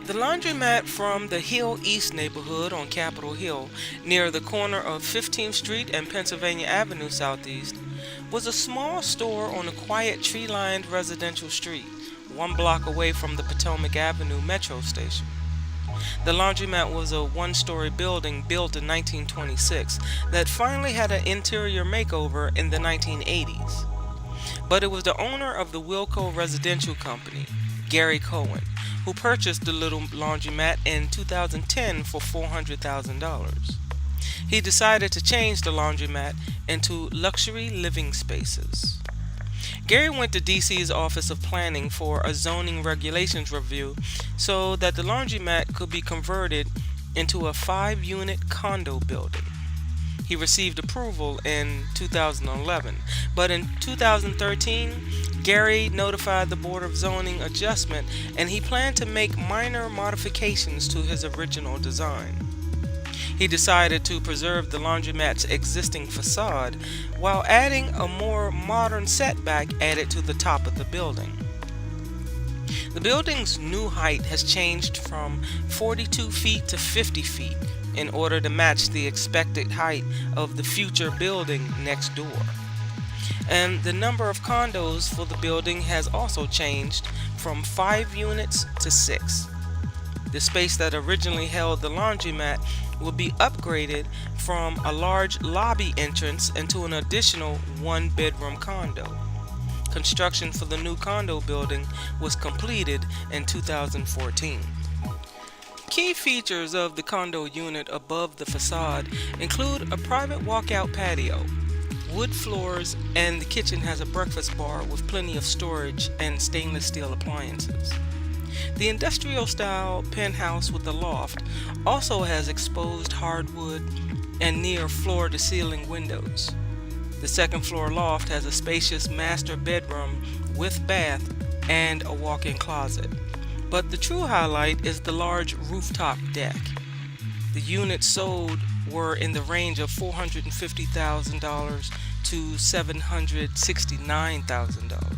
The laundromat from the Hill East neighborhood on Capitol Hill, near the corner of 15th Street and Pennsylvania Avenue Southeast, was a small store on a quiet tree-lined residential street, 1 block away from the Potomac Avenue metro station. The laundromat was a one-story building built in 1926 that finally had an interior makeover in the 1980s. But it was the owner of the Wilco Residential Company, Gary Cohen, who purchased the little laundromat in 2010 for $400,000. He decided to change the laundromat into luxury living spaces. Gary went to DC's Office of Planning for a zoning regulations review so that the laundromat could be converted into a 5-unit condo building. He received approval in 2011, but in 2013, Gary notified the Board of Zoning Adjustment and he planned to make minor modifications to his original design. He decided to preserve the laundromat's existing facade while adding a more modern setback added to the top of the building. The building's new height has changed from 42 feet to 50 feet in order to match the expected height of the future building next door. And the number of condos for the building has also changed from 5 units to 6. The space that originally held the laundromat will be upgraded from a large lobby entrance into an additional 1-bedroom condo. Construction for the new condo building was completed in 2014. Key features of the condo unit above the facade include a private walkout patio, wood floors, and the kitchen has a breakfast bar with plenty of storage and stainless steel appliances. The industrial-style penthouse with a loft also has exposed hardwood and near floor-to-ceiling windows. The second-floor loft has a spacious master bedroom with bath and a walk-in closet. But the true highlight is the large rooftop deck. The units sold were in the range of $450,000 to $769,000.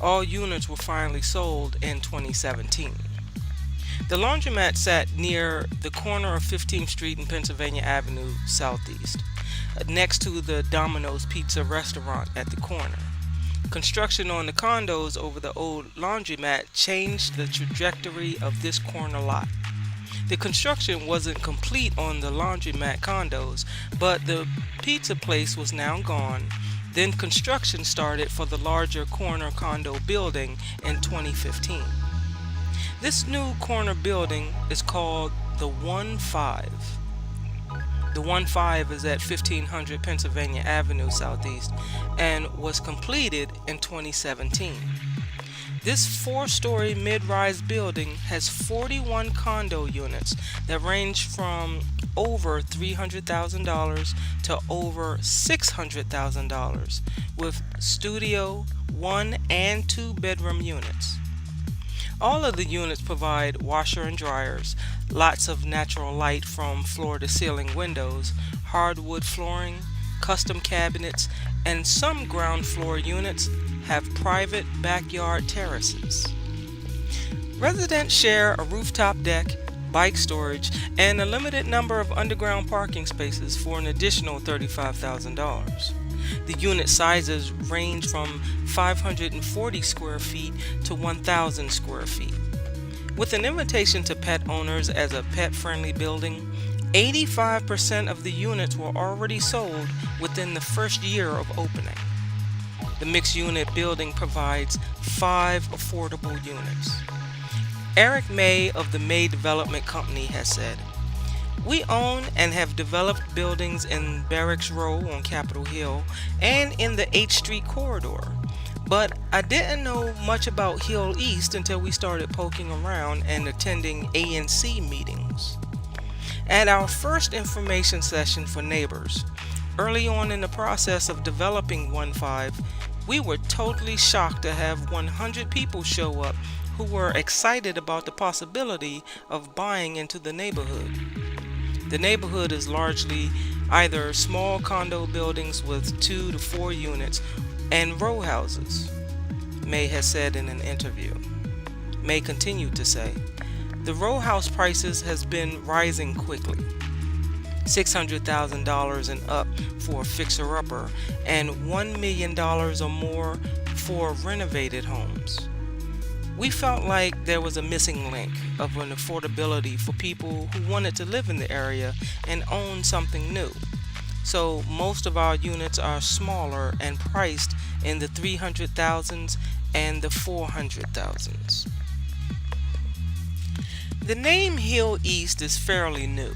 All units were finally sold in 2017. The laundromat sat near the corner of 15th Street and Pennsylvania Avenue Southeast, next to the Domino's Pizza restaurant at the corner. Construction on the condos over the old laundromat changed the trajectory of this corner lot. The construction wasn't complete on the laundromat condos, but the pizza place was now gone. Then construction started for the larger corner condo building in 2015. This new corner building is called the 1-5. The 1-5 is at 1500 Pennsylvania Avenue Southeast and was completed in 2017. This 4-story mid-rise building has 41 condo units that range from over $300,000 to over $600,000 with studio 1 and 2 bedroom units. All of the units provide washer and dryers, lots of natural light from floor to ceiling windows, hardwood flooring, custom cabinets, and some ground floor units have private backyard terraces. Residents share a rooftop deck, bike storage, and a limited number of underground parking spaces for an additional $35,000. The unit sizes range from 540 square feet to 1,000 square feet. With an invitation to pet owners as a pet-friendly building, 85% of the units were already sold within the first year of opening. The mixed-unit building provides 5 affordable units. Eric May of the May Development Company has said, "We own and have developed buildings in Barracks Row on Capitol Hill and in the H Street corridor, but I didn't know much about Hill East until we started poking around and attending ANC meetings. At our first information session for neighbors, early on in the process of developing 1-5, we were totally shocked to have 100 people show up who were excited about the possibility of buying into the neighborhood. The neighborhood is largely either small condo buildings with 2 to 4 units and row houses," May has said in an interview. May continued to say, The row house prices has been rising quickly. $600,000 and up for a fixer-upper, and $1 million or more for renovated homes. We felt like there was a missing link of an affordability for people who wanted to live in the area and own something new. So most of our units are smaller and priced in the 300,000s and the 400,000s. The name Hill East is fairly new.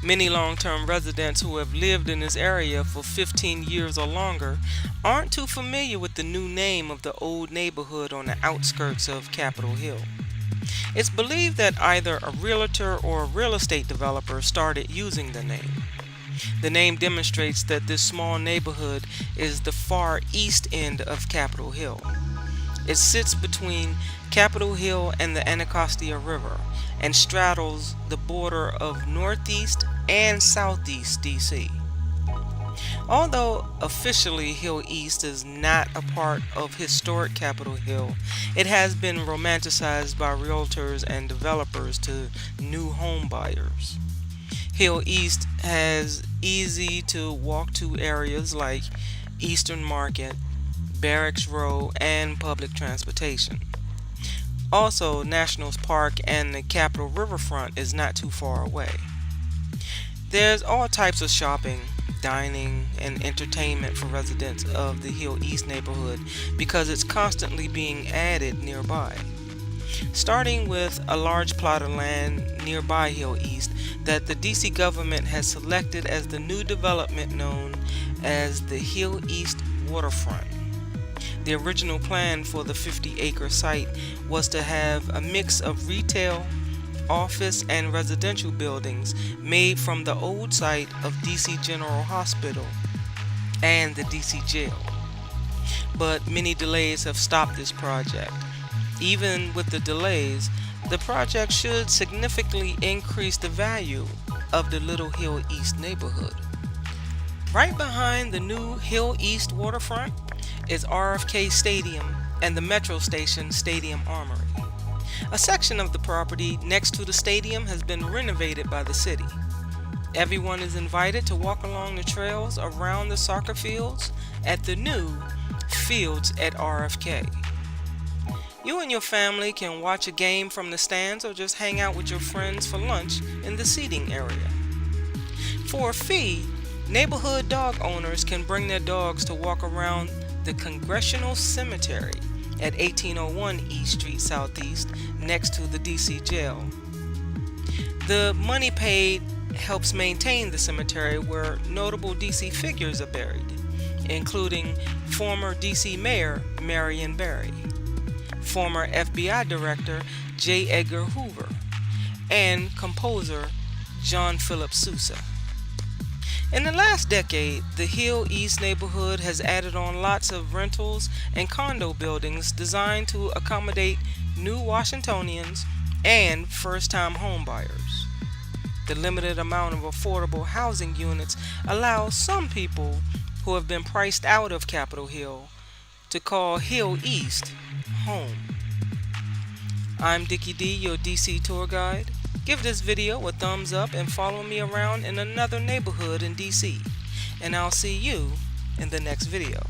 Many long-term residents who have lived in this area for 15 years or longer aren't too familiar with the new name of the old neighborhood on the outskirts of Capitol Hill. It's believed that either a realtor or a real estate developer started using the name. The name demonstrates that this small neighborhood is the far east end of Capitol Hill. It sits between Capitol Hill and the Anacostia River and straddles the border of Northeast and Southeast DC. Although officially Hill East is not a part of historic Capitol Hill, it has been romanticized by realtors and developers to new home buyers. Hill East has easy to walk to areas like Eastern Market, Barracks Row, and public transportation. Also, Nationals Park and the Capitol Riverfront is not too far away. There's all types of shopping, dining, and entertainment for residents of the Hill East neighborhood because it's constantly being added nearby. Starting with a large plot of land nearby Hill East that the DC government has selected as the new development known as the Hill East Waterfront. The original plan for the 50-acre site was to have a mix of retail, office, and residential buildings made from the old site of DC General Hospital and the DC Jail. But many delays have stopped this project. Even with the delays, the project should significantly increase the value of the Little Hill East neighborhood. Right behind the new Hill East waterfront is RFK Stadium and the Metro Station Stadium Armory. A section of the property next to the stadium has been renovated by the city. Everyone is invited to walk along the trails around the soccer fields at the new Fields at RFK. You and your family can watch a game from the stands or just hang out with your friends for lunch in the seating area. For a fee, neighborhood dog owners can bring their dogs to walk around the Congressional Cemetery at 1801 East Street Southeast next to the DC Jail. The money paid helps maintain the cemetery where notable DC figures are buried, including former DC Mayor Marion Barry, former FBI Director J. Edgar Hoover, and composer John Philip Sousa. In the last decade, the Hill East neighborhood has added on lots of rentals and condo buildings designed to accommodate new Washingtonians and first-time homebuyers. The limited amount of affordable housing units allows some people who have been priced out of Capitol Hill to call Hill East home. I'm Dickie D, your DC tour guide. Give this video a thumbs up and follow me around in another neighborhood in DC. And I'll see you in the next video.